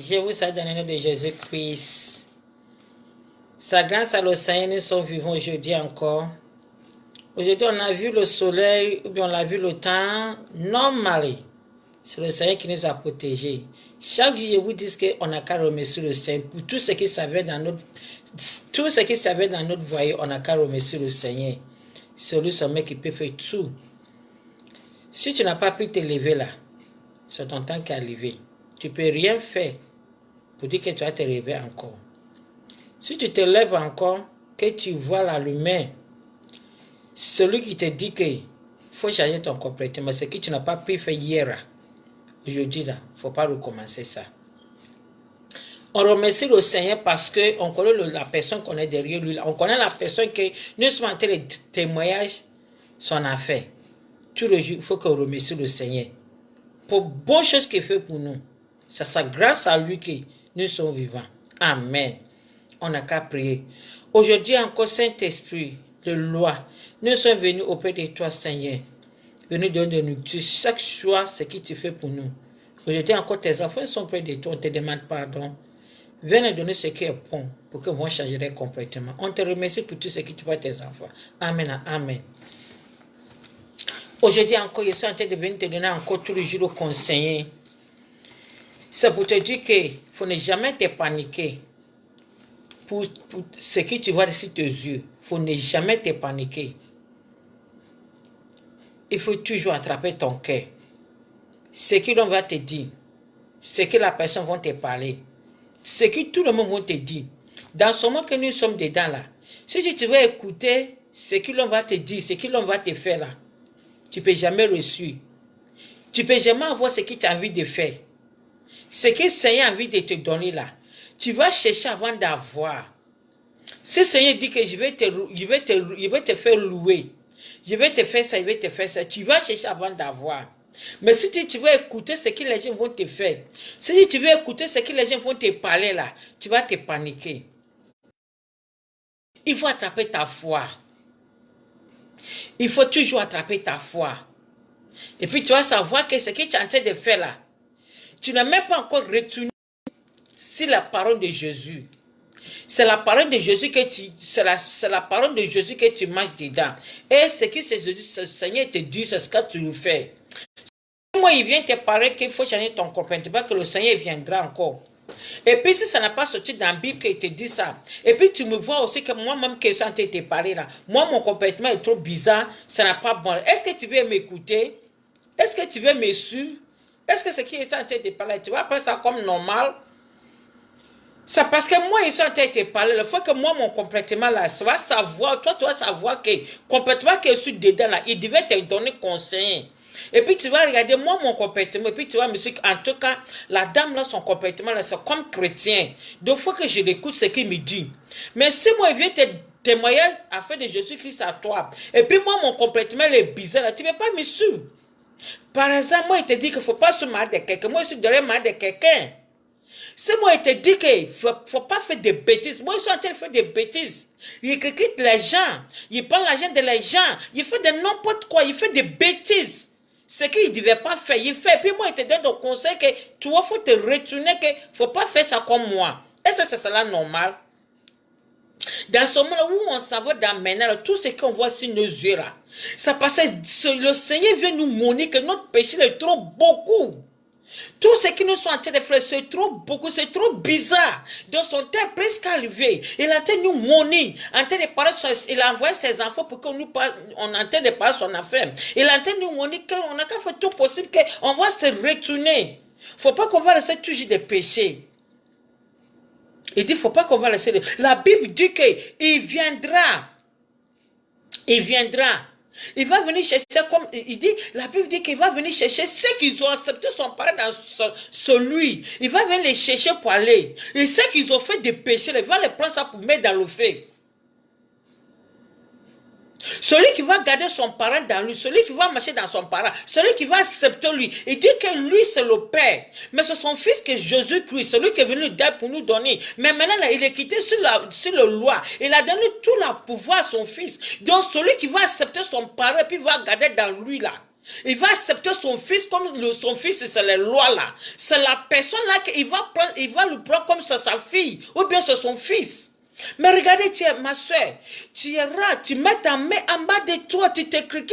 Je vous salue dans le nom de Jésus-Christ. Sa grâce à le Seigneur, nous sommes vivants aujourd'hui encore. Aujourd'hui, on a vu le soleil, ou bien on a vu le temps normal. C'est le Seigneur qui nous a protégés. Chaque jour, je vous dis qu'on n'a qu'à remercier le Seigneur. Pour tout ce qui savait dans notre voyage, on n'a qu'à remercier le Seigneur. C'est lui seulement qui peut faire tout. Si tu n'as pas pu te lever là, c'est ton temps qui est arrivé. Tu ne peux rien faire pour dire que tu vas te lever encore. Si tu te lèves encore, que tu vois la lumière, celui qui te dit qu'il faut changer ton comportement, c'est que tu n'as pas pu faire hier. Aujourd'hui, il ne faut pas recommencer ça. On remercie le Seigneur parce qu'on connaît la personne qu'on est derrière lui. On connaît la personne que nous sommes en train de témoigner son affaire. Tous les jours, il faut qu'on remercie le Seigneur pour bonnes choses qu'il fait pour nous. C'est grâce à lui que nous sommes vivants. Amen. On n'a qu'à prier. Aujourd'hui encore, Saint-Esprit, de loi, nous sommes venus auprès de toi, Seigneur. Venus donner de nous chaque choix, ce que tu fais pour nous. Aujourd'hui encore, tes enfants sont près de toi, on te demande pardon. Viens nous donner ce qui est bon pour que nous changions complètement. On te remercie pour tout ce que tu fais à tes enfants. Amen. Amen. Aujourd'hui encore, je suis en train de venir te donner encore tous les jours au conseiller. C'est pour te dire qu'il faut ne jamais te paniquer pour ce que tu vois sur tes yeux. Il faut ne jamais te paniquer. Il faut toujours attraper ton cœur. Ce que l'on va te dire, ce que la personne va te parler, ce que tout le monde va te dire. Dans ce moment que nous sommes dedans là, si tu veux écouter ce que l'on va te dire, ce que l'on va te faire là, tu ne peux jamais reçu. Tu ne peux jamais avoir ce que tu as envie de faire. Ce que le Seigneur a envie de te donner là, tu vas chercher avant d'avoir. Si le Seigneur dit que je vais te faire louer, je vais te faire ça, je vais te faire ça, tu vas chercher avant d'avoir. Mais si tu veux écouter ce que les gens vont te faire, si tu veux écouter ce que les gens vont te parler là, tu vas te paniquer. Il faut attraper ta foi. Il faut toujours attraper ta foi. Et puis tu vas savoir que ce que tu es en train de faire là, tu n'as même pas encore retenu sur la parole de Jésus. C'est la parole de Jésus que c'est la parole de Jésus que tu manges dedans. Et ce que ce Seigneur te dit, c'est ce que tu nous fais. Moi, il vient te parler qu'il faut changer ton comportement, que le Seigneur viendra encore. Et puis, si ça n'a pas sorti dans la Bible qu'il te dit ça, et puis tu me vois aussi que moi-même que je suis en train de te parler là, moi, mon comportement est trop bizarre, ça n'a pas bon. Est-ce que tu veux m'écouter? Est-ce que tu veux me suivre? Est-ce que ce qui est en train de te parler, tu vas prendre ça comme normal? C'est parce que moi, je suis en train de te parler. Il faut que moi, mon comportement là, tu vas savoir, toi, tu vas savoir que le comportement que je suis dedans là, il devait te donner conseil. Et puis tu vas regarder moi mon comportement, et puis tu vas me dire en tout cas, la dame là, son comportement là, c'est comme chrétien. Donc il faut que je l'écoute ce qu'il me dit. Mais si moi je viens te témoigner afin de Jésus-Christ à toi, et puis moi mon comportement est bizarre, là, tu ne veux pas me suivre. Par exemple, moi il te dit qu'il ne faut pas se marier de quelqu'un, moi je suis derrière marier de quelqu'un. Si moi il te dit qu'il ne faut pas faire des bêtises, moi je suis en train de faire des bêtises. Il critique les gens, il prend l'argent de les gens, il fait de n'importe quoi, il fait des bêtises. Ce qu'il ne devait pas faire, il fait. Puis moi, il te donne le conseil que tu vois, il faut te retourner, qu'il ne faut pas faire ça comme moi. Est-ce que c'est cela normal? Dans ce moment-là où on s'en va dans maintenant, tout ce qu'on voit sur nos yeux là, ça passe, le Seigneur vient nous montrer que notre péché est trop beaucoup. Tout ce qui nous sont en train de faire, c'est trop beaucoup, c'est trop bizarre. Donc son temps est presque arrivé. Il est en train de nous monter, en train de parler, il a envoyé ses enfants pour qu'on nous parle, on est en train de parler son affaire. Il est en train de nous montrer qu'on a qu'à faire tout possible, qu'on va se retourner. Il ne faut pas qu'on va laisser toujours des péchés. Il dit, il ne faut pas qu'on va laisser. La Bible dit qu'il viendra. Il viendra. Il va venir chercher, comme il dit, la Bible dit qu'il va venir chercher ceux qui ont accepté son parole dans celui. Il va venir les chercher pour aller. Et ceux qui ont fait des péchés, il va les prendre ça pour mettre dans le feu. Celui qui va garder son parent dans lui, celui qui va marcher dans son parent, celui qui va accepter lui, il dit que lui c'est le Père, mais c'est son fils que Jésus-Christ, celui qui est venu d'être pour nous donner. Mais maintenant là, il est quitté sur la loi, il a donné tout le pouvoir à son fils. Donc celui qui va accepter son parent et puis va garder dans lui là, Il va accepter son fils comme son fils, c'est les lois là. C'est la personne là qu'il va prendre, il va le prendre comme c'est sa fille ou bien c'est son fils. Mais regardez, ma soeur, tu iras, tu mets ta main en bas de toi, tu t'écris.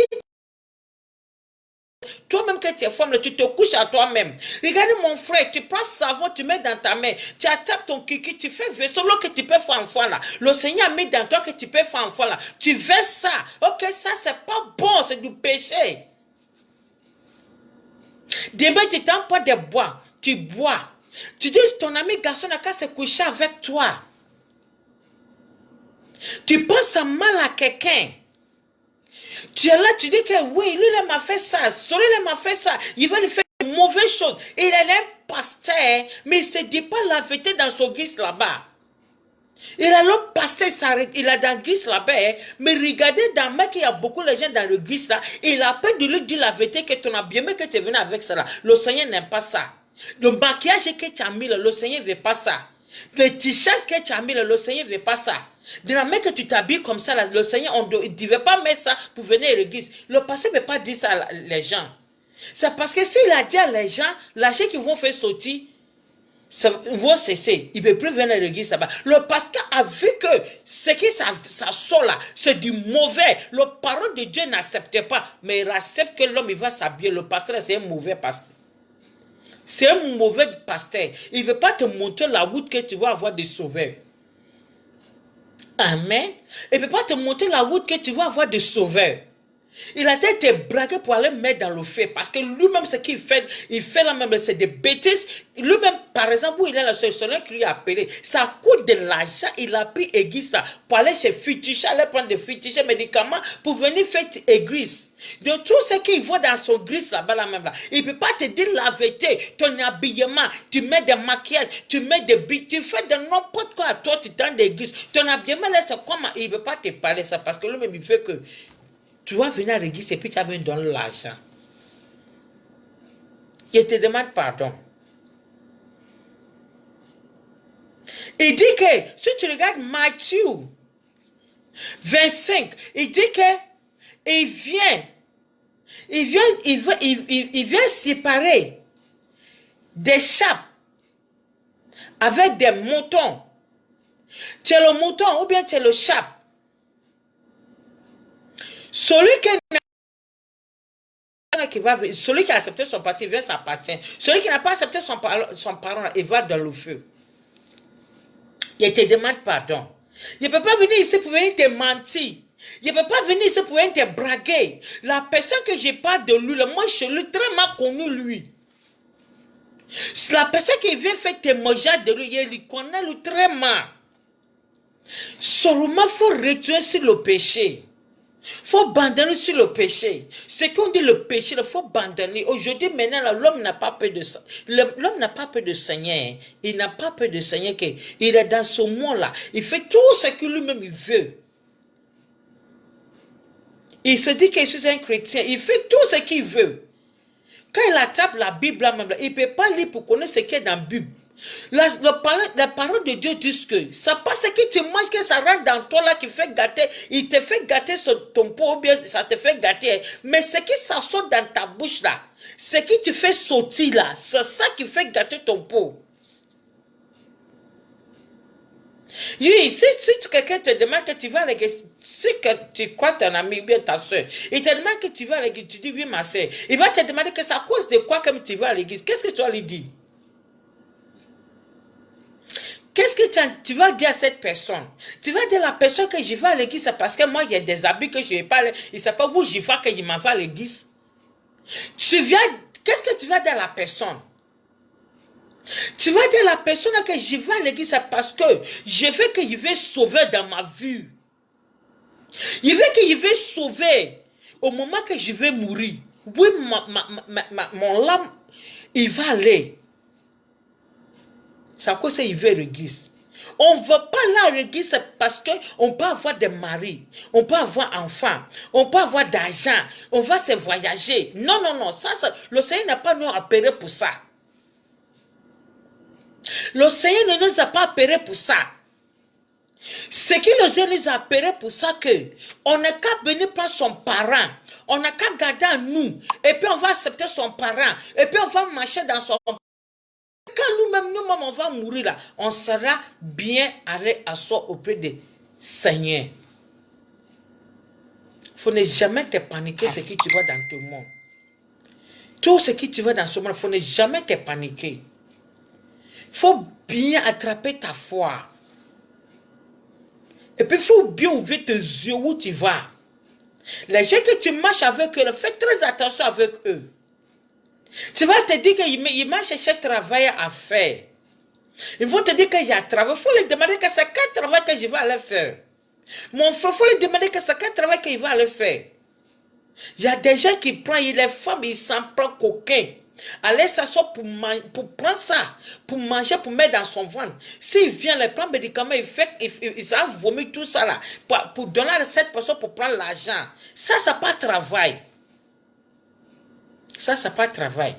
Toi-même que tu es femme, tu te couches à toi-même. Regardez mon frère, tu prends savon, tu mets dans ta main, tu attrapes ton kiki, tu fais vaisseau que tu peux faire enfant là. Le Seigneur a mis dans toi que tu peux faire enfant là. Tu verses ça. Ok, ça c'est pas bon, c'est du péché. Demain, tu t'en pas de bois, tu bois. Tu dis ton ami garçon n'a qu'à se coucher avec toi. Tu penses mal à quelqu'un. Tu es là, tu dis que oui, lui, il m'a fait ça, celui il m'a fait ça, il va lui faire de mauvaises choses. Il est un pasteur, mais il ne se dit pas la vérité dans son église là-bas. Il a l'autre pasteur, il a dans l'église là-bas, mais regardez dans mec, il y a beaucoup de gens dans l'église là, il a peur de lui dire la vérité que ton bien que tu es venu avec ça là. Le Seigneur n'aime pas ça. Le maquillage que tu as mis là, le Seigneur ne veut pas ça. Le t-shirt que tu as mis là, le Seigneur ne veut pas ça. De la main que tu t'habilles comme ça, là, le Seigneur, il ne devait pas mettre ça pour venir à l'église. Le pasteur ne veut pas dire ça à les gens. C'est parce que s'il a dit à les gens, l'argent qu'ils vont faire sortir, ça vont cesser. Il ne peut plus venir à l'église là-bas. Le pasteur a vu que ce qui ça sort là, c'est du mauvais. Le parole de Dieu n'accepte pas, mais il accepte que l'homme il va s'habiller. Le pasteur, c'est un mauvais pasteur. C'est un mauvais pasteur. Il ne veut pas te montrer la route que tu vas avoir des sauveurs. Amen. Il ne peut pas te montrer la route que tu vas avoir de sauveur. Il a été braqué pour aller mettre dans le feu. Parce que lui-même, ce qu'il fait, il fait la même, c'est des bêtises. Lui-même, par exemple, où il est là, c'est celui qui lui a appelé. Ça coûte de l'argent. Il a pris église là, pour aller chez Fitiche, aller prendre des Fitiche médicaments pour venir faire église. De tout ce qu'il voit dans son église là-bas, là même là, il ne peut pas te dire la vérité. Ton habillement, tu mets des maquillages, tu mets des billes, tu fais de n'importe quoi. Toi, tu t'en d'église. Ton habillement là, c'est comment? Il ne veut pas te parler ça parce que lui-même, il fait que tu vas venir à l'église et puis tu vas me donner l'argent. Il te demande pardon. Il dit que, si tu regardes Matthieu 25, il dit que il vient séparer des chapes avec des moutons. Tu es le mouton ou bien tu es le chape. Celui qui a accepté son parti, il vient s'appartient. Celui qui n'a pas accepté son parent, il va dans le feu. Il te demande pardon. Il ne peut pas venir ici pour venir te mentir. Il ne peut pas venir ici pour venir te braguer. La personne que je parle de lui, moi je l'ai très mal connu lui. La personne qui vient faire témoignage de lui, il connaît lui très mal. Seulement il faut retirer sur le péché. Il faut abandonner sur le péché. Ce qu'on dit le péché, il faut abandonner. Aujourd'hui, maintenant, l'homme n'a pas peur de ça. L'homme n'a pas peur de Seigneur. Il n'a pas peur de Seigneur. Il est dans ce monde-là. Il fait tout ce que lui-même il veut. Il se dit qu'il est un chrétien. Il fait tout ce qu'il veut. Quand il attrape la Bible, il ne peut pas lire pour connaître ce qu'il y a dans la Bible. La parole de Dieu dit que ça passe que tu manges, que ça rentre dans toi là, qui fait gâter, il te fait gâter sur ton peau, ou bien ça te fait gâter. Mais ce qui s'assaut dans ta bouche là, ce qui te fait sortir là, c'est ça qui fait gâter ton peau. Oui, si quelqu'un te demande que tu vas à l'église, si que tu crois ton ami ou bien ta soeur, il te demande que tu vas à l'église, tu dis oui ma soeur, il va te demander que c'est à cause de quoi que tu vas à l'église. Qu'est-ce que tu vas lui dire? Qu'est-ce que tu vas dire à cette personne? Tu vas dire à la personne que je vais à l'église, c'est parce que moi, il y a des habits que je ne vais pas. Il ne sait pas où je vais que je m'en vais à l'église. Qu'est-ce que tu vas dire à la personne? Tu vas dire à la personne que je vais à l'église, c'est parce que je veux que je vais sauver dans ma vie. Je veux que je vais sauver au moment que je vais mourir. Oui, mon âme, il va aller. C'est à cause qu'il veut l'église. On ne va pas là à l'église parce qu'on peut avoir des maris, on peut avoir enfants, on peut avoir d'argent, on va se voyager. Non, non, non, ça, le Seigneur n'a pas nous appelé pour ça. Le Seigneur ne nous a pas appelé pour ça. Ce qui nous a appelés pour ça que on n'a qu'à venir prendre son parent, on n'a qu'à garder à nous, et puis on va accepter son parent, et puis on va marcher dans son parent. Quand nous-mêmes, on va mourir là, on sera bien allé à soi auprès des Seigneur. Il faut ne jamais te paniquer ce que tu vois dans tout le monde. Tout ce que tu vois dans ce monde, il faut ne jamais te paniquer. Il faut bien attraper ta foi. Et puis, il faut bien ouvrir tes yeux où tu vas. Les gens que tu marches avec eux, fais très attention avec eux. Tu vas te dire qu'ils marchent chercher travail à faire. Ils vont te dire qu'il y a travail. Il faut leur demander que c'est quel travail que je vais aller faire. Mon frère, il faut lui demander que c'est quel travail qu'il va aller faire. Il y a des gens qui prennent, les femmes, ils s'en prennent coquin. Allez s'asseoir pour prendre ça, pour manger, pour mettre dans son ventre. S'il vient, les prendre médicaments, il a vomi tout ça là, pour donner à cette personne pour prendre l'argent. Ça, c'est pas travail. Ça, c'est pas travail.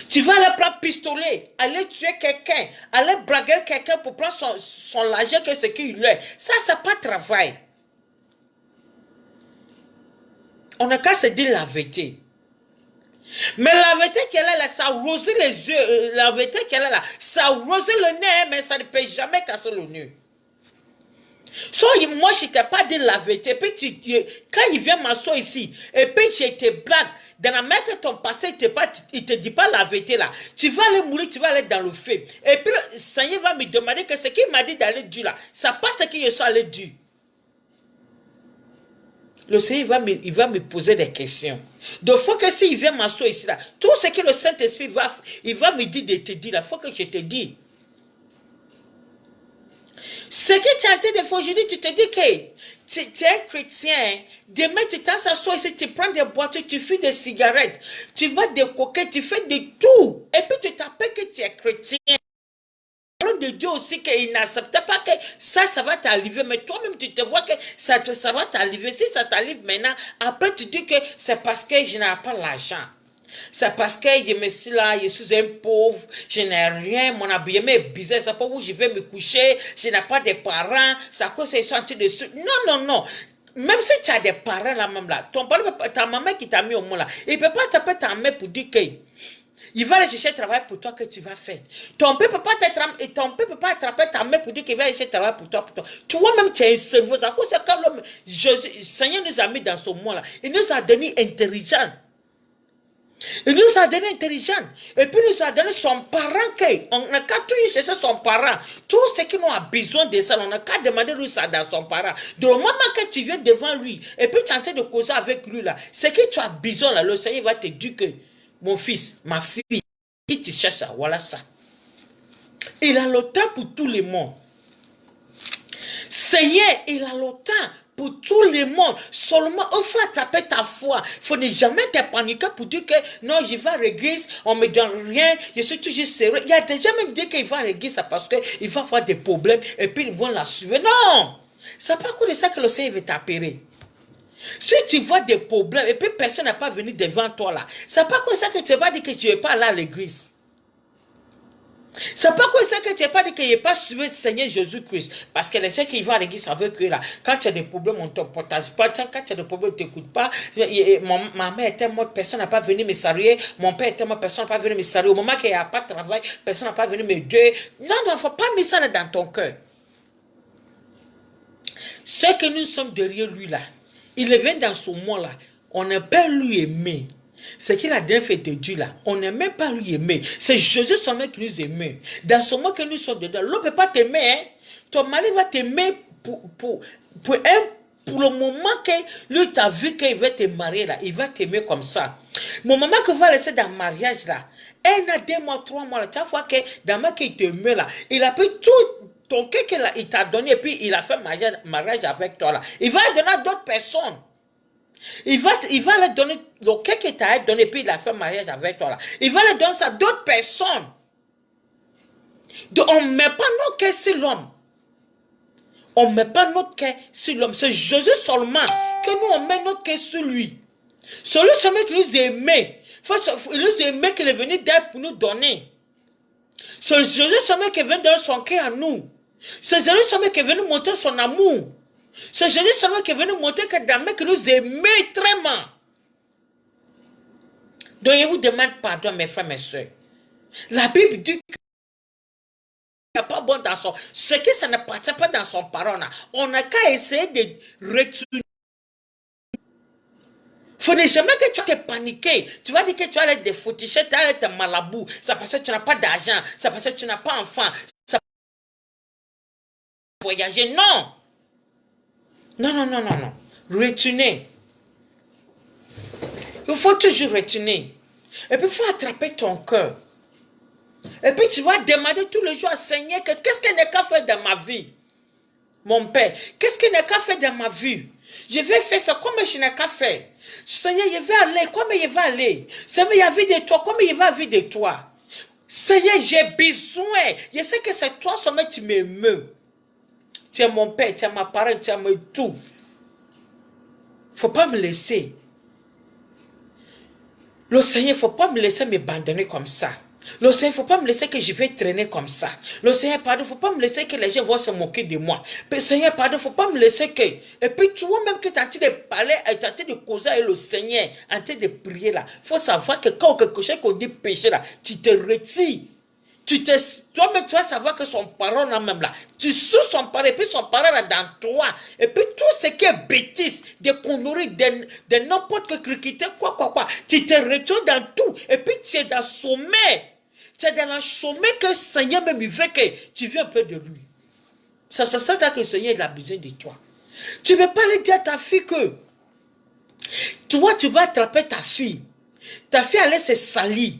Tu vas aller prendre pistolet, aller tuer quelqu'un, aller braguer quelqu'un pour prendre son argent, que ce qu'il a. Ça, c'est pas travail. On n'a qu'à se dire la vérité. Mais la vérité qu'elle a là, ça rose les yeux. La vérité qu'elle a là, ça rose le nez, mais ça ne peut jamais casser le nez. So, moi, je ne t'ai pas dit la vérité. Puis quand il vient m'asseoir ici, et puis je te blague, dans la main que ton pasteur ne te dit pas la vérité là, tu vas aller mourir, tu vas aller dans le feu. Et puis le Seigneur va me demander que ce qu'il m'a dit d'aller dire là, ça pas ce qu'il est allé dire. Le Seigneur il va me poser des questions. Donc, il faut que s'il vient m'asseoir ici là, tout ce que le Saint-Esprit il va me dire de te dire là, il faut que je te dise. Ce que tu es en train de faire aujourd'hui, tu te dis que tu es un chrétien. Demain, tu t'assois ici, tu prends des boîtes, tu fumes des cigarettes, tu vas des coquettes, tu fais de tout. Et puis tu t'appelles que tu es chrétien. De Dieu aussi qu'il n'accepte pas que ça va t'arriver, mais toi-même tu te vois que ça va t'arriver. Si ça t'arrive maintenant, après tu dis que c'est parce que je n'ai pas l'argent. C'est parce que je me suis là, je suis un pauvre, je n'ai rien, mon habillement est bizarre, c'est pas où je vais me coucher, je n'ai pas de parents, c'est à cause qu'ils sont en train de... Non. Même si tu as des parents là même là, ta maman qui t'a mis au monde là, il ne peut pas taper ta mère pour dire que il va aller chercher le travail pour toi que tu vas faire. Ton père ne peut pas attraper ta mère pour dire qu'il va aller chercher le travail pour toi. Toi-même, tu es un cerveau. C'est à cause que quand le Seigneur nous a mis dans ce monde là, il nous a donné intelligent. Il nous a donné intelligent. Et puis il nous a donné son parent. On n'a qu'à tout chercher son parent. Tout ce qui nous a besoin de ça, on n'a qu'à demander lui ça dans son parent. Donc au moment que tu viens devant lui, et puis tu es en train de causer avec lui là, ce que tu as besoin là, le Seigneur va te dire que mon fils, ma fille, qui tu cherches ça, voilà ça. Il a le temps pour tout le monde. Seigneur, il a le temps pour tout le monde. Seulement, il faut attraper ta foi. Il faut ne jamais te paniquer pour dire que non, je vais à l'église, on ne me donne rien, je suis toujours sérieux. Il y a des gens même dire qu'il va à l'église parce qu'il va avoir des problèmes et puis ils vont la suivre. Non! C'est pas à cause de ça que le Seigneur veut t'appeler. Si tu vois des problèmes et puis personne n'a pas venu devant toi là, c'est pas comme ça que tu vas dire que tu n'es pas là à l'église. C'est pas comme ça que tu n'es pas dit qu'il n'y a pas suivi le Seigneur Jésus-Christ. Parce que les gens qui vont à l'église avec eux là, quand tu as des problèmes, on ne te partage pas. Quand tu as des problèmes, on ne t'écoute pas. Ma mère était morte, personne n'a pas venu me saluer. Mon père était mort, personne n'a pas venu me saluer. Au moment qu'il n'y a pas de travail, personne n'a pas venu m'aider. Non, il ne faut pas mettre ça dans ton cœur. Ce que nous sommes derrière lui là, il vient dans ce monde là, on ne peut lui aimer. Ce qu'il a déjà fait de Dieu là, on ne même pas lui aimer. C'est Jésus seulement qui nous aime. Dans ce moment que nous sommes dedans, l'homme ne peut pas t'aimer. Hein? Ton mari va t'aimer pour le moment que lui t'a vu qu'il va te marier là, il va t'aimer comme ça. Mon maman que va laisser dans le mariage là, 1 an, 2 mois, 3 mois là, tu vois que dans le moment qu'il t'aime là, il a pris tout ton cœur qu'il t'a donné et puis il a fait mariage avec toi là. Il va le donner à d'autres personnes. Il va le donner, le cœur qu'il t'a donné et puis il a fait mariage avec toi là. Il va le donner à d'autres personnes. Donc on ne met pas nos cœurs sur l'homme. On ne met pas notre cœur sur l'homme. C'est Jésus seulement que nous on met notre cœur sur lui. Celui seulement qui nous aimait. Il nous aimait qu'il est venu d'être pour nous donner. C'est Jésus seulement qui vient donner son cœur à nous. C'est Jérusalem qui est venu montrer son amour. C'est Jérusalem qui est venu montrer que David que nous aimait très mal. Donc, je vous demande pardon, mes frères, mes soeurs. La Bible dit que n'est pas bon dans son... Ce que ça n'appartient pas dans son parole, on n'a qu'à essayer de retourner. Il ne faut jamais que tu vas te paniquer. Tu vas dire que tu vas aller des foutichettes, tu vas aller te malabou. C'est parce que tu n'as pas d'argent. C'est parce que tu n'as pas d'enfant. C'est voyager. Non. Non, non, non, non, non. Retourner. Il faut toujours retourner. Et puis, il faut attraper ton cœur. Et puis, tu vas demander tous les jours à Seigneur que qu'est-ce qu'il n'est qu'à faire dans ma vie? Mon Père, qu'est-ce qu'il n'est qu'à faire dans ma vie? Je vais faire ça comme je n'ai qu'à faire. Seigneur, je vais aller comme je vais aller. Seigneur, il y a vie de toi comme il va vie de toi. Seigneur, j'ai besoin. Je sais que c'est toi seulement tu m'aimes. Tu es mon Père, tu es ma parole, tu es mon tout. Il ne faut pas me laisser. Le Seigneur, il ne faut pas me laisser m'abandonner comme ça. Le Seigneur, il ne faut pas me laisser que je vais traîner comme ça. Le Seigneur, pardon, il ne faut pas me laisser que les gens vont se moquer de moi. Mais Seigneur, pardon, il ne faut pas me laisser que... Et puis toi-même que tu es en train de parler, tu es en train de causer avec le Seigneur, en train de prier là. Il faut savoir que quand quelque chose qu'on dit péché là, tu te retires. Toi-même, tu vas savoir que son parole là même là, tu sous son parole, et puis son parole là dans toi. Et puis tout ce qui est bêtise, des conneries, de n'importe quel critère, quoi. Tu te retires dans tout. Et puis tu es dans le sommet. Tu es dans le sommet que le Seigneur même il veut que tu viennes un peu de lui. Ça sert que le Seigneur a besoin de toi. Tu ne veux pas aller dire à ta fille que toi, tu vas attraper ta fille. Ta fille allait se salir.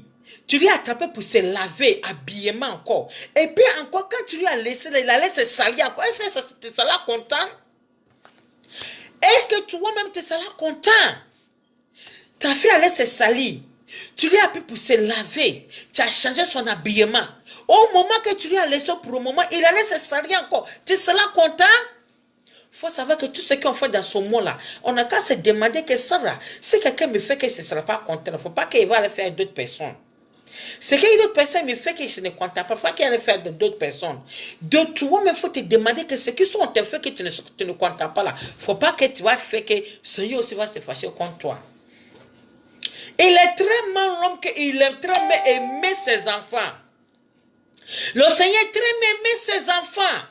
Tu lui as attrapé pour se laver, habillement encore. Et puis encore, quand tu lui as laissé, il allait se salir encore. Est-ce que tu seras content? Est-ce que toi-même tu seras content? Ta fille allait se salir. Tu lui as appris pour se laver. Tu as changé son habillement. Au moment que tu lui as laissé pour le moment, il allait se salir encore. Tu seras content? Il faut savoir que tout ce qu'on fait dans ce monde-là, on n'a qu'à se demander que ça va. Si quelqu'un me fait que ce ne sera pas content, il ne faut pas qu'il va le faire d'autres personnes. C'est qu'une autre personne me fait que je ne compte pas. Il faut qu'il va le faire d'autres personnes. De toi-même, il faut te demander que ce qui sont te fait que tu ne comptes pas là. Il ne faut pas que tu vas faire que Seigneur aussi va se fâcher contre toi. Il est très mal l'homme qu'il aime très bien aimer ses enfants. Le Seigneur est très bien aimer ses enfants.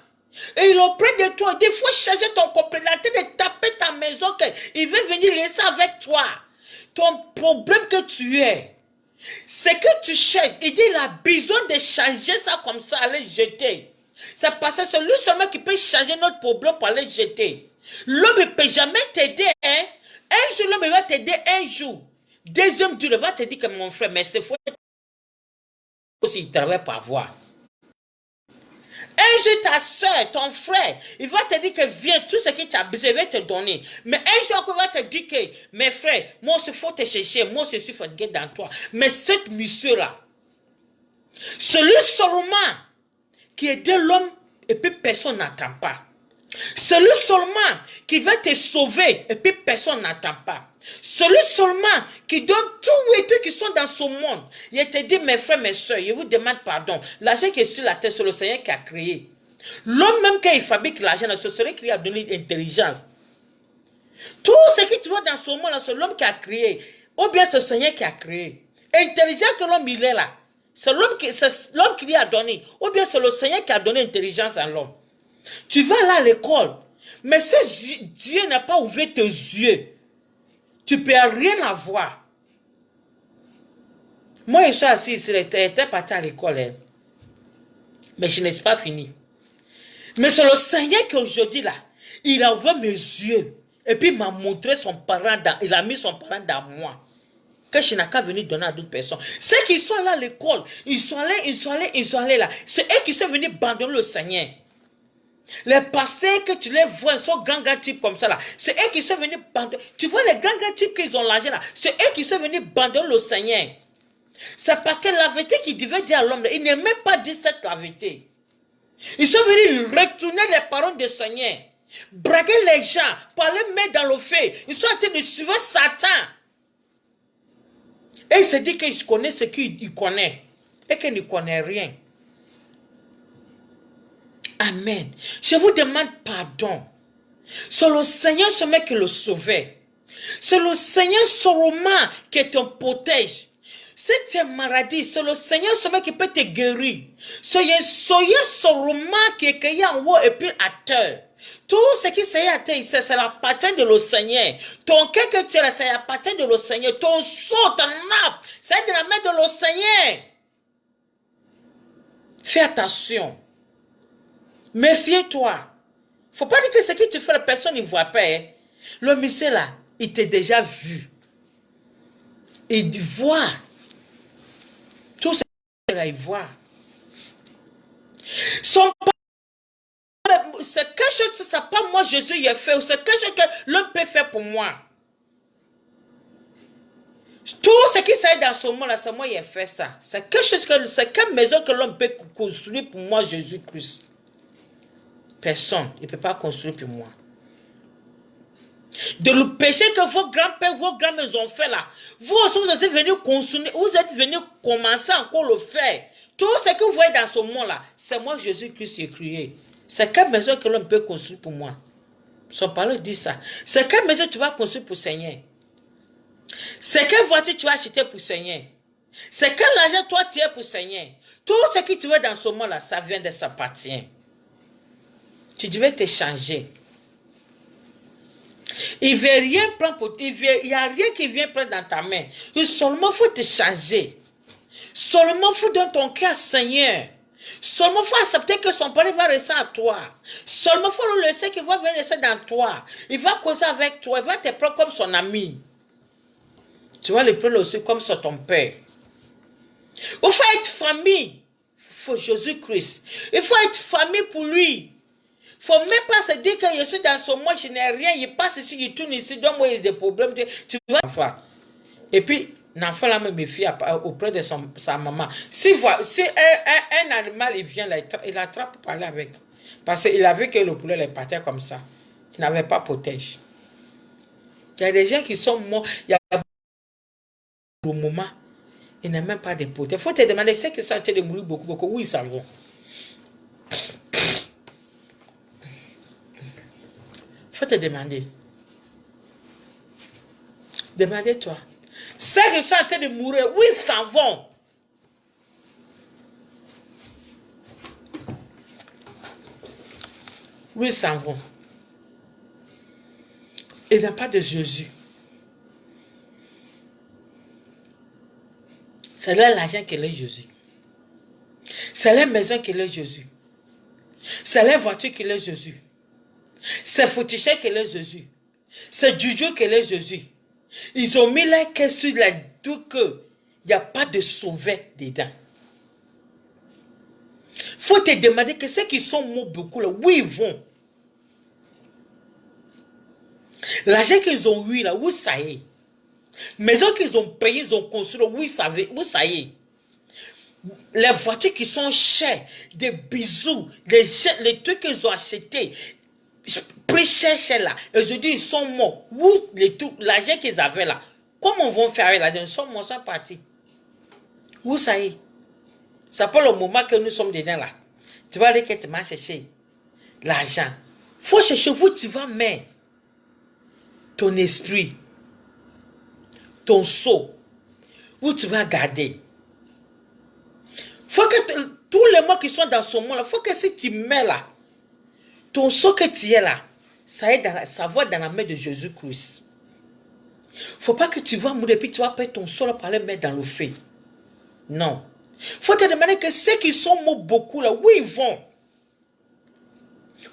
Et il est auprès de toi. Des fois, changer ton complément, de taper ta maison, il veut venir laisser avec toi. Ton problème que tu es, c'est que tu cherches. Il dit, il a besoin de changer ça comme ça, aller jeter. C'est parce que c'est lui seulement qui peut changer notre problème pour aller jeter. L'homme ne peut jamais t'aider. Hein? Un jour, l'homme va t'aider un jour. Deuxième jour, il va te dire que mon frère, mais c'est faux. Aussi, il travaille par voir. Un jour, ta soeur, ton frère, il va te dire que viens, tout ce que tu as besoin, il va te donner. Mais un jour, il va te dire que, mes frères, moi, il faut te chercher, moi, je suis fatigué dans toi. Mais cette mission-là, celui seulement qui aide l'homme, et puis personne n'attend pas. Celui seulement qui va te sauver, et puis personne n'attend pas. Celui seulement qui donne tout et tout qui sont dans ce monde. Il te dit, mes frères, mes soeurs, je vous demande pardon. L'argent qui est sur la terre, c'est le Seigneur qui a créé. L'homme même quand il fabrique l'argent, c'est celui qui lui a donné l'intelligence. Tout ce que tu vois dans ce monde, c'est l'homme qui a créé. Ou bien c'est le Seigneur qui a créé. Intelligent que l'homme il est là. C'est l'homme qui lui a donné. Ou bien c'est le Seigneur qui a donné l'intelligence à l'homme. Tu vas là à l'école. Mais si Dieu n'a pas ouvert tes yeux, tu ne peux rien avoir. Moi, je suis assis ici, j'étais parti à l'école. Hein. Mais je n'ai pas fini. Mais c'est le Seigneur qui aujourd'hui là, il a ouvert mes yeux. Et puis il m'a montré son parent, il a mis son parent dans moi. Que je n'ai qu'à venir donner à d'autres personnes. Ceux qui sont là à l'école, ils sont allés là. C'est eux qui sont venus abandonner le Seigneur. Les pasteurs que tu les vois, ils sont grands types comme ça là. C'est eux qui sont venus abandonner. Tu vois les grands types qu'ils ont l'argent là. C'est eux qui sont venus abandonner le Seigneur. C'est parce que la vérité qu'ils devaient dire à l'homme, ils n'aiment même pas dire cette la vérité. Ils sont venus retourner les paroles du Seigneur. Braquer les gens, pour les mettre dans le feu. Ils sont en train de suivre Satan. Et il se dit qu'il connaît ce qu'il connaît. Et qu'il ne connaît rien. Amen. Je vous demande pardon. C'est le Seigneur seulement qui le sauvait. C'est le Seigneur seulement qui te protège. Si tu es maladie, c'est le Seigneur seulement qui peut te guérir. Soyez seulement qui est cueilli en haut et puis à terre. Tout ce qui s'est à terre, c'est la partie de le Seigneur. Ton cœur que tu as, c'est la partie de le Seigneur. Ton seau, ton nappe, c'est de la main de le Seigneur. Fais attention. Méfie-toi. Faut pas dire que ce que tu fais, la personne ne voit pas. Hein. Le monsieur là, il t'a déjà vu. Il voit. Tout ce qu'il là, il voit. C'est quelque chose que ça pas moi Jésus il a fait. C'est quelque chose que l'homme peut faire pour moi. Tout ce qui s'est dans ce monde là, c'est moi qui ai fait ça. C'est quelque chose que c'est quelle maison que l'homme peut construire pour moi Jésus-Christ. Personne, il ne peut pas construire pour moi. De le péché que vos grands-pères, vos grands-mères ont fait là. Vous aussi, vous êtes venus construire, vous êtes venus commencer encore le faire. Tout ce que vous voyez dans ce monde-là, c'est moi Jésus-Christ qui ai créé. C'est quelle maison que l'homme peut construire pour moi? Son parole dit ça. C'est quelle maison tu vas construire pour Seigneur? C'est quelle voiture tu vas acheter pour Seigneur? C'est quel argent toi tu as pour Seigneur? Tout ce que tu veux dans ce monde-là, ça vient de sa partie. Tu devais te changer. Il veut rien prendre pour, il n'y a rien qui vient prendre dans ta main. Il seulement faut te changer. Seulement faut donner ton cœur à Seigneur. Seulement faut accepter que son père va rester à toi. Seulement faut le laisser qu'il va venir rester dans toi. Il va causer avec toi. Il va te prendre comme son ami. Tu vas le prendre aussi comme sur ton père. Il faut être famille. Il faut Jésus-Christ. Il faut être famille pour lui. Il ne faut même pas se dire que je suis dans ce monde, je n'ai rien, il passe ici, il tourne ici, donc moi il y a des problèmes. Tu vois, l'enfant. Et puis, l'enfant là me méfie auprès de sa maman. Si un animal il vient là, il attrape pour parler avec. Parce qu'il a vu que le poulet est parti comme ça. Il n'avait pas protège. Il y a des gens qui sont morts, il y a au moment, il n'a même pas de protège. Il faut te demander, ceux qui sont en train de mourir beaucoup, où ils s'en vont? Faut te demander. Demandez-toi. Ceux qui sont en train de mourir, où ils s'en vont? Où ils s'en vont? Il n'y a pas de Jésus. C'est là l'argent qui est Jésus. C'est la maison qui est Jésus. C'est la voiture qui est Jésus. C'est Foutichet qui est Jésus. C'est Juju qui est Jésus. Ils ont mis la caisse sur la doux que il n'y a pas de sauveur dedans. Faut te demander que ceux qui sont morts beaucoup là, où ils vont? L'argent qu'ils ont eu là, où ça y est? Maison qu'ils ont payé, ils ont construit, où ça y est? Les voitures qui sont chères, des bijoux, les trucs qu'ils ont achetés, prix cher là. Aujourd'hui, ils sont morts. Où l'argent qu'ils avaient là? Comment vont faire là? Ils sont morts, ils sont partis. Où ça y est? C'est pas le moment que nous sommes dedans là. Tu vas aller que tu vas chercher l'argent. Faut chercher où tu vas mettre ton esprit, ton seau, où tu vas garder. Faut que tous les mots qui sont dans ce monde là, faut que si tu mets là, ton seau que tu es là, ça va dans la main de Jésus-Christ. Faut pas que tu vas mourir et puis tu vas perdre ton seau là pour aller mettre dans le feu. Non. Faut te demander que ceux qui sont morts beaucoup là, où ils vont?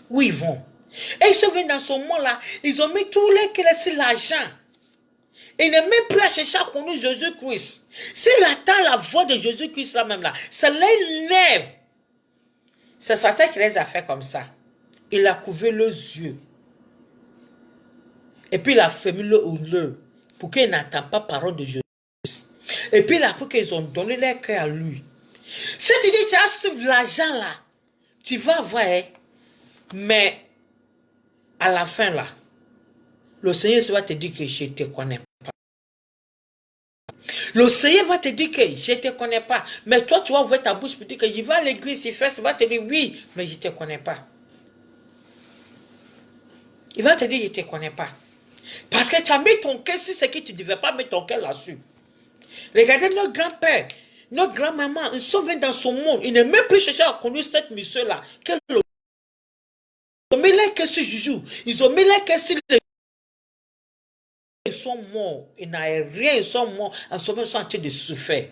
Où ils vont? Et ils sont venus dans ce monde-là, ils ont mis tous les qui laissent l'argent. Ils ne même plus à chercher à connaître Jésus-Christ. S'il attend la voix de Jésus-Christ là même là, ça l'élève. C'est Satan qui les a fait comme ça. Il a couvert leurs yeux. Et puis il a fermé leur pour qu'ils n'entendent pas parole de Jésus. Et puis là, pour qu'ils ont donné leur cœur à lui. Si tu dis tu as suivi l'argent là, tu vas voir, hein? Mais à la fin là, le Seigneur va te dire que je ne te connais pas. Le Seigneur va te dire que je ne te connais pas. Mais toi, tu vas ouvrir ta bouche pour dire que je vais à l'église, il fait, il va te dire oui, mais je ne te connais pas. Il va te dire je ne te connais pas. Parce que tu as mis ton cœur sur ce que tu ne devais pas mettre ton cœur là-dessus. Regardez notre grand-père, notre grand-maman, ils sont venus dans son monde. Ils ne même plus chercher à connaître cette mission-là. Ils ont mis les cœurs sur Joujou. Ils ont mis les cœurs sur les... Ils sont morts. Ils n'avaient rien. Ils sont morts. En ce moment, ils sont en train de souffrir.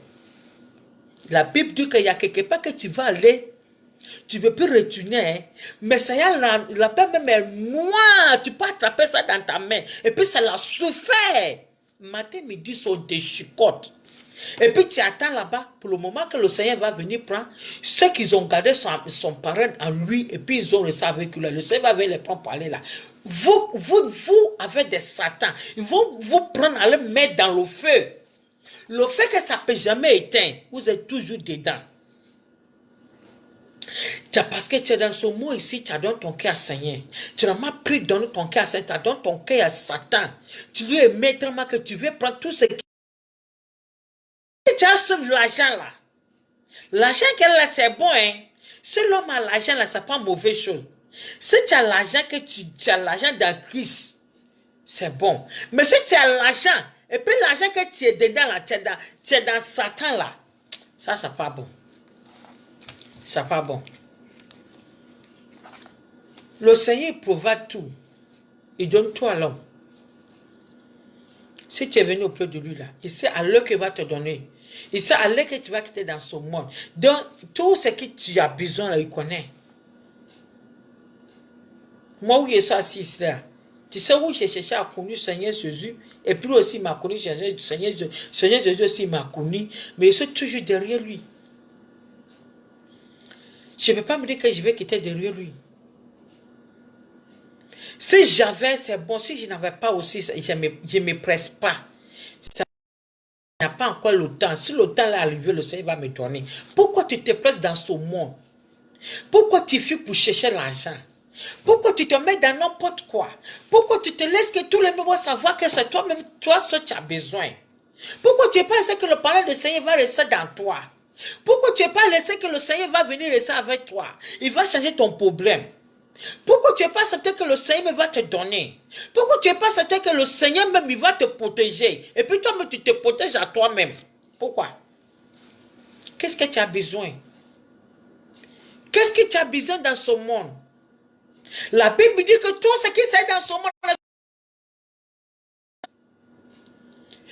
La Bible dit qu'il y a quelque part que tu vas aller. Tu ne peux plus retourner. Hein? Mais ça y est, la paix même est noire. Tu peux attraper ça dans ta main. Et puis ça l'a souffert. Matin, midi, sont des chicottes. Et puis tu attends là-bas pour le moment que le Seigneur va venir prendre ceux qui ont gardé son parent en lui et puis ils ont resté avec lui. Le Seigneur va venir les prendre pour aller là. Vous avec des satans, ils vont vous prendre à le mettre dans le feu. Le fait que ça ne peut jamais éteindre, vous êtes toujours dedans. Parce que tu es dans ce mot ici, tu as donné ton cœur à Seigneur. Tu n'as pas pris donner ton cœur à Seigneur, tu as donné ton cœur à Satan. Tu lui es maître que tu veux prendre tout ce qui... Tu as sauvé l'argent là. L'argent qu'elle a, c'est bon, hein. Si l'homme a l'argent là, c'est pas mauvaise chose. Si tu as l'argent que tu as l'argent dans Christ, c'est bon. Mais si tu as l'argent, et puis l'argent que tu es dedans là, tu es dans Satan là, ça, c'est pas bon. C'est pas bon. Le Seigneur prouva tout. Il donne tout à l'homme. Si tu es venu auprès de lui là, il sait à l'heure qu'il va te donner. Il sait à l'heure que tu vas quitter dans ce monde. Donc, tout ce que tu as besoin là, il connaît. Moi, où je suis assis là, tu sais où j'ai cherché à connaître le Seigneur Jésus, et puis aussi il m'a connu, Seigneur Jésus aussi m'a connu, mais je suis toujours derrière lui. Je ne peux pas me dire que je vais quitter derrière lui. Si j'avais, c'est bon. Si je n'avais pas aussi, je ne me presse pas. Ça n'a pas encore le temps. Si le temps est arrivé, le Seigneur va me donner. Pourquoi tu te presses dans ce monde? Pourquoi tu fuis pour chercher l'argent? Pourquoi tu te mets dans n'importe quoi? Pourquoi tu te laisses que tout le monde va savoir que c'est toi-même, toi seul tu as besoin? Pourquoi tu n'es pas laissé que le parole du Seigneur va rester dans toi? Pourquoi tu n'es pas laissé que le Seigneur va venir rester avec toi? Il va changer ton problème. Pourquoi tu n'es pas accepté que le Seigneur va te donner? Pourquoi tu n'es pas accepté que le Seigneur même il va te protéger? Et puis toi-même tu te protèges à toi-même. Pourquoi? Qu'est-ce que tu as besoin? Qu'est-ce que tu as besoin dans ce monde? La Bible dit que tout ce qui est dans ce monde, il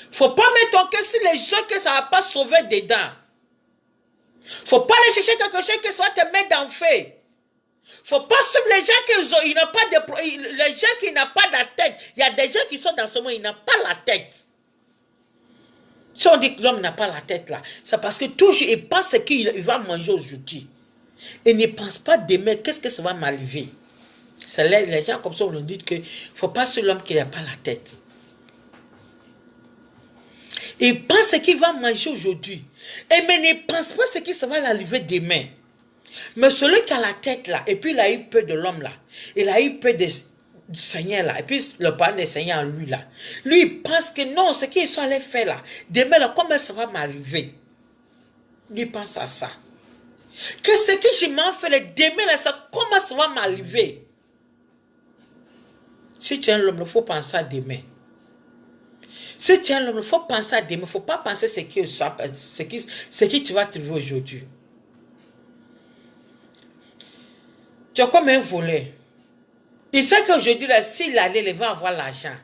ne faut pas mettre ton cœur sur les gens que ça ne va pas sauver dedans. Il ne faut pas aller chercher quelque chose qui va te mettre dans le feu. Il ne faut pas suivre les gens qui n'ont pas de... Les gens qui n'ont pas la tête. Il y a des gens qui sont dans ce monde, ils n'ont pas la tête. Si on dit que l'homme n'a pas la tête là, c'est parce que toujours il pense ce qu'il va manger aujourd'hui. Il ne pense pas demain, qu'est-ce que ça va m'arriver. C'est les gens comme ça, on nous dit qu'il ne faut pas suivre l'homme qui n'a pas la tête. Il pense ce qu'il va manger aujourd'hui. Mais ne pense pas ce qui ça va l'arriver demain. Mais celui qui a la tête là, et puis il a eu peur de l'homme là, il a eu peur du Seigneur là, et puis le parole du Seigneur en lui là, lui il pense que non, ce qu'il soit allé faire là, demain là, comment ça va m'arriver? Lui pense à ça. Que ce que je m'en fais demain là, ça, comment ça va m'arriver? Si tu es un homme, il faut penser à demain. Si tu es un homme, il faut penser à demain, il ne faut pas penser ce que tu vas trouver aujourd'hui. Tu es comme un voleur. Il sait qu'aujourd'hui, s'il allait, il va avoir l'argent.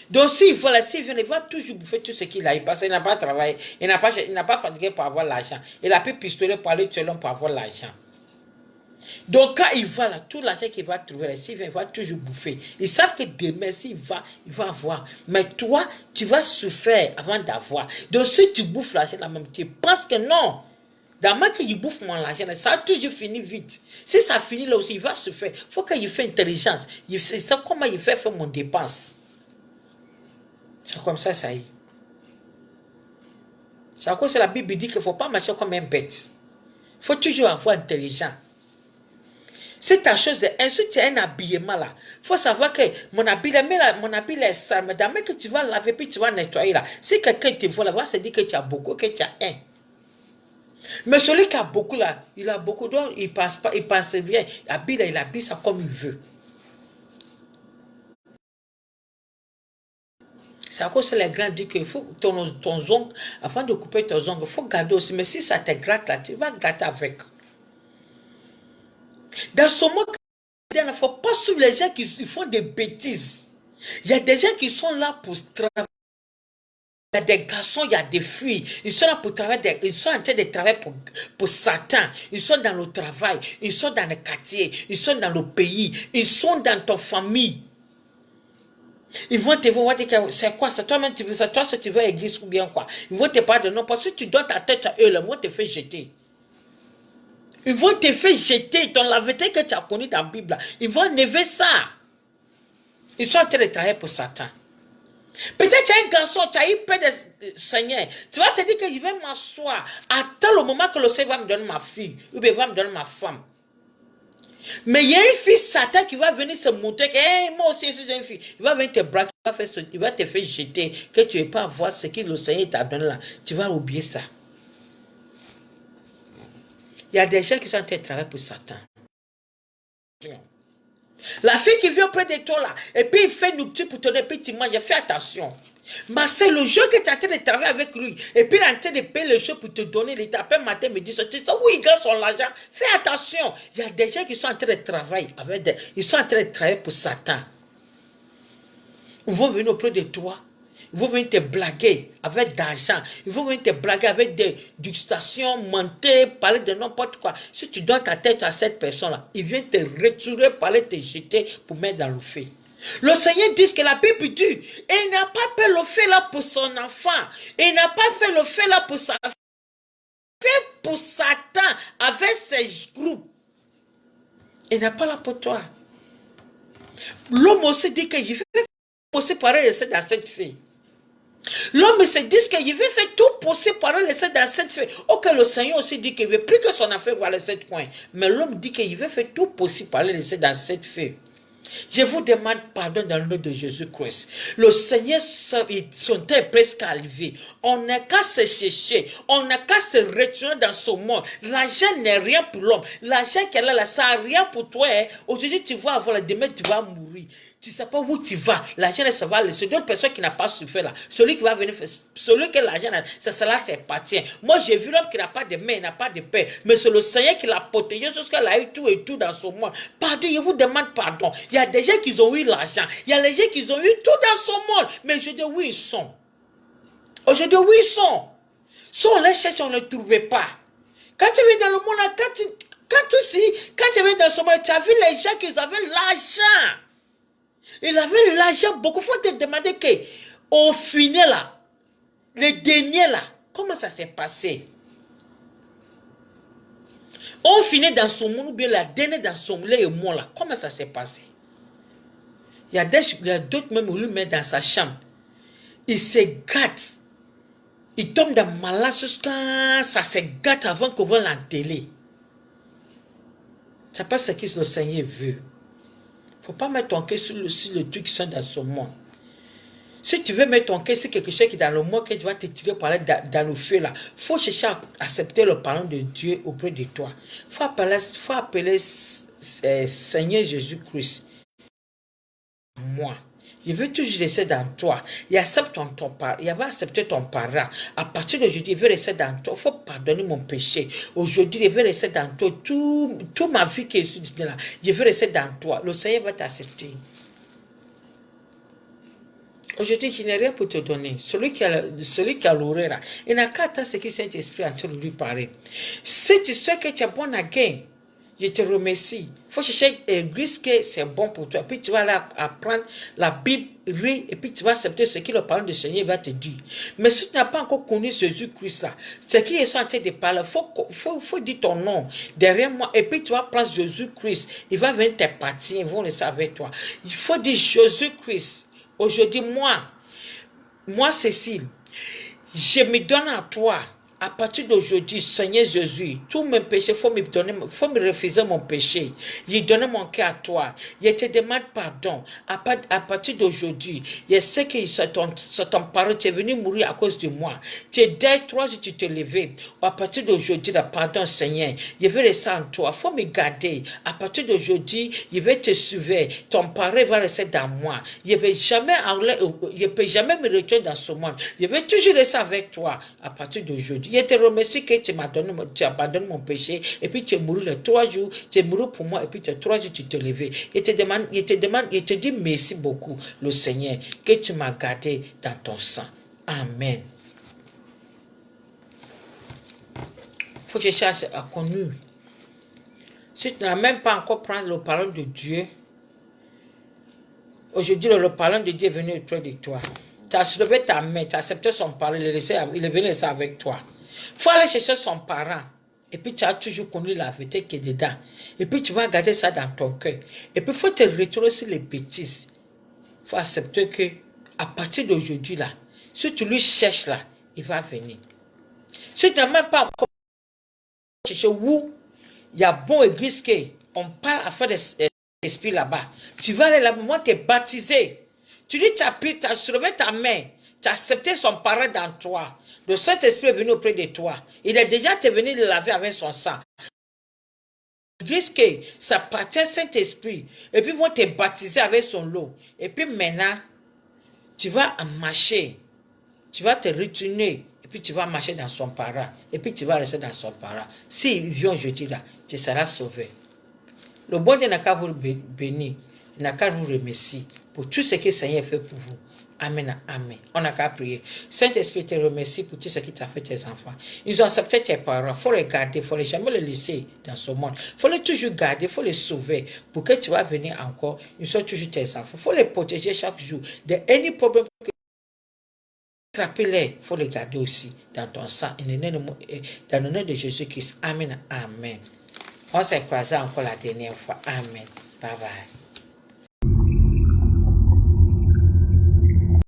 Donc, s'il vole, il va toujours bouffer tout ce qu'il a eu. Parce qu'il n'a pas travaillé. Il n'a pas fatigué pour avoir l'argent. Il a pu pistoler pour aller tuer l'homme pour avoir l'argent. Donc, quand il va là, tout l'argent qu'il va trouver, il va toujours bouffer. Ils savent que demain, s'il va, il va avoir. Mais toi, tu vas souffrir avant d'avoir. Donc, si tu bouffes l'argent là même, tu penses que non. Dans ma qu'il bouffe mon argent, ça a toujours fini vite. Si ça finit là aussi, il va se faire. Il faut qu'il fasse intelligence. Il sait comment il fait faire mon dépense. C'est comme ça y est. C'est à cause que la Bible dit qu'il ne faut pas marcher comme un bête. Il faut toujours avoir intelligent. Si ta chose est ensuite tu as un habillement là, il faut savoir que mon habit est sale, mais demain que tu vas laver puis tu vas nettoyer là. Si quelqu'un te voit là, c'est dire que tu as beaucoup, que tu as un. Mais celui qui a beaucoup là, il a beaucoup donc il passe pas, il passe bien, il habille ça comme il veut. C'est à cause que les grands disent qu'il faut ton ongle, avant de couper ton ongle, il faut garder aussi. Mais si ça te gratte là, tu vas gratter avec. Dans ce monde, il ne faut pas suivre les gens qui font des bêtises. Il y a des gens qui sont là pour travailler. Il y a des garçons, il y a des filles. Ils sont là pour travailler. Ils sont en train de travailler pour Satan. Ils sont dans le travail. Ils sont dans le quartier. Ils sont dans le pays. Ils sont dans ton famille. Ils vont te voir, c'est quoi? C'est toi-même, c'est toi si tu vas à l'église ou bien quoi? Ils vont te parler de non. Parce que si tu donnes ta tête à eux, ils vont te faire jeter. Ils vont te faire jeter ton la vérité que tu as connue dans la Bible. Ils vont enlever ça. Ils sont en train de travailler pour Satan. Peut-être tu as un garçon, tu as eu peur de Seigneur. Tu vas te dire que je vais m'asseoir. Attends le moment que le Seigneur va me donner ma fille. Ou bien va me donner ma femme. Mais il y a une fille Satan qui va venir se montrer que hey, moi aussi je suis une fille. Il va venir te braquer, il va te faire jeter. Que tu ne veux pas voir ce que le Seigneur t'a donné là. Tu vas oublier ça. Il y a des gens qui sont en train de travailler pour Satan. La fille qui vient auprès de toi là, et puis il fait une petite pour te donner, puis tu manges, fais attention. Mais c'est le jour que tu es en train de travailler avec lui, et puis il est en train de payer le jeu pour te donner, il t'appelle matin, midi, soir, tu sais, oui, il gagne son argent, fais attention. Il y a des gens qui sont en train de travailler, ils sont en train de travailler pour Satan. Ils vont venir auprès de toi. Ils vont venir te blaguer avec d'argent. Ils vont venir te blaguer avec des dégustations, mentir, parler de n'importe quoi. Si tu donnes ta tête à cette personne-là, il vient te retirer, parler, te jeter pour mettre dans le feu. Le Seigneur dit que la Bible dit, et il n'a pas fait le feu là pour son enfant. Et il n'a pas fait le feu là pour sa fille. Fait pour Satan avec ses groupes. Il n'est pas là pour toi. L'homme aussi dit que je vais aussi parler de dans cette fille. L'homme se dit qu'il veut faire tout possible pour laisser dans cette feuille. Ok, le Seigneur aussi dit qu'il veut plus que son affaire va laisser de coin. Mais l'homme dit qu'il veut faire tout possible pour laisser dans cette feuille. Je vous demande pardon dans le nom de Jésus-Christ. Le Seigneur, son temps est presque arrivé. On n'a qu'à se chercher. On n'a qu'à se retourner dans ce monde. L'argent n'est rien pour l'homme. L'argent qu'elle a là, ça n'a rien pour toi. Hein. Aujourd'hui, tu vas avoir, demain, tu vas mourir. Tu ne sais pas où tu vas. L'argent, ça va laisser. D'autres personnes qui n'ont pas souffert là. Celui qui va venir faire, celui que l'argent a, c'est cela, c'est appartient. Moi, j'ai vu l'homme qui n'a pas de main, n'a pas de paix. Mais c'est le Seigneur qui l'a protégé, parce qu'elle a eu tout et tout dans ce monde. Pardon, je vous demande pardon. Il y a des gens qui ont eu l'argent. Il y a des gens qui ont eu tout dans ce monde. Mais je dis où ils sont. Aujourd'hui, où ils sont. Si on les cherche, on ne les trouvait pas. Quand tu es dans le monde, quand tu es dans ce monde, tu as vu les gens qui avaient l'argent. Il avait l'argent beaucoup. Il faut te demander que, au final, là, le dernier là, comment ça s'est passé? On finit dans son monde, ou bien la dernière dans son monde, et moi là, comment ça s'est passé? Il y a d'autres même où lui met dans sa chambre. Il se gâte. Il tombe dans malade jusqu'à ça se gâte avant qu'on voit la télé. C'est pas ce que le Seigneur veut. Il ne faut pas mettre ton cœur sur le truc qui sont dans ce monde. Si tu veux mettre ton cœur sur quelque chose qui est dans le monde, que tu vas te tirer par là dans le feu là, il faut chercher à accepter le pardon de Dieu auprès de toi. Il faut appeler Seigneur Jésus-Christ. Moi. Il veut toujours rester dans toi. Il accepte il va accepter ton parent. À partir d'aujourd'hui, il veut rester dans toi. Il faut pardonner mon péché. Aujourd'hui, il veut rester dans toi. Toute ma vie qui est là, je veux rester dans toi. Le Seigneur va t'accepter. Aujourd'hui, je n'ai rien pour te donner. Celui qui a l'oreille là, il n'a qu'à attendre ce que Saint-Esprit est en train de lui parler. Si tu sais que tu es bon à gain, je te remercie. Il faut chercher l'église que c'est bon pour toi. Puis tu vas là apprendre la Bible, et puis tu vas accepter ce que le parole du Seigneur va te dire. Mais si tu n'as pas encore connu Jésus-Christ là, ce qu'ils sont en train de parler, il faut dire ton nom derrière moi. Et puis tu vas prendre Jésus-Christ. Il va venir te partir, ils vont laisser avec toi. Il faut dire Jésus-Christ. Aujourd'hui, moi, Cécile, je me donne à toi. À partir d'aujourd'hui, Seigneur Jésus, tous mes péchés, faut me refuser mon péché. Il donne mon cœur à toi. Je te demande pardon. À partir d'aujourd'hui, je sais que c'est ton parole, tu es venu mourir à cause de moi. Tu es dès 3 jours, tu t'es levé. À partir d'aujourd'hui, pardon Seigneur, je vais rester en toi. Faut me garder. À partir d'aujourd'hui, je vais te suivre. Ton parole va rester dans moi. Je ne peux jamais me retourner dans ce monde. Je vais toujours rester avec toi. À partir d'aujourd'hui, je te remercie que tu abandonnes mon péché et puis tu es mouru les 3 jours, tu es mouru pour moi et puis 3 jours tu te levé. Je te dis merci beaucoup, le Seigneur, que tu m'as gardé dans ton sang. Amen. Il faut que je cherche à connaître. Si tu n'as même pas encore pris le parole de Dieu, aujourd'hui le parole de Dieu est venu près de toi. Tu as soulevé ta main, tu as accepté son parole, il est venu laisser avec toi. Il faut aller chercher son parent. Et puis tu as toujours connu la vérité qui est dedans. Et puis tu vas garder ça dans ton cœur. Et puis il faut te retourner sur les bêtises. Il faut accepter que à partir d'aujourd'hui là, si tu lui cherches là, il va venir. Si tu n'as même pas encore cherché où il y a bon église on parle à faire des esprits là-bas. Tu vas aller là-bas, moi tu es baptisé. Tu dis, tu as soulevé ta main, tu as accepté son parole dans toi. Le Saint-Esprit est venu auprès de toi. Il est déjà venu le laver avec son sang. L'église ça appartient au Saint-Esprit. Et puis, ils vont te baptiser avec son lot. Et puis maintenant, tu vas marcher. Tu vas te retourner. Et puis, tu vas marcher dans son parole. Et puis, tu vas rester dans son parole. S'il vient aujourd'hui là, tu seras sauvé. Le bon Dieu n'a qu'à vous bénir. Il n'a qu'à vous remercier pour tout ce que le Seigneur fait pour vous. Amen, amen. On n'a qu'à prier. Saint-Esprit, te remercie pour tout ce que tu as fait tes enfants. Ils ont accepté tes paroles. Il faut les garder. Il ne faut jamais les laisser dans ce monde. Il faut les toujours garder. Il faut les sauver. Pour que tu vas venir encore. Ils sont toujours tes enfants. Il faut les protéger chaque jour. De any problème que attrapez-les. Il faut les garder aussi dans ton sang. Dans le nom de Jésus-Christ. Amen, amen. On s'est croisé encore la dernière fois. Amen. Bye bye.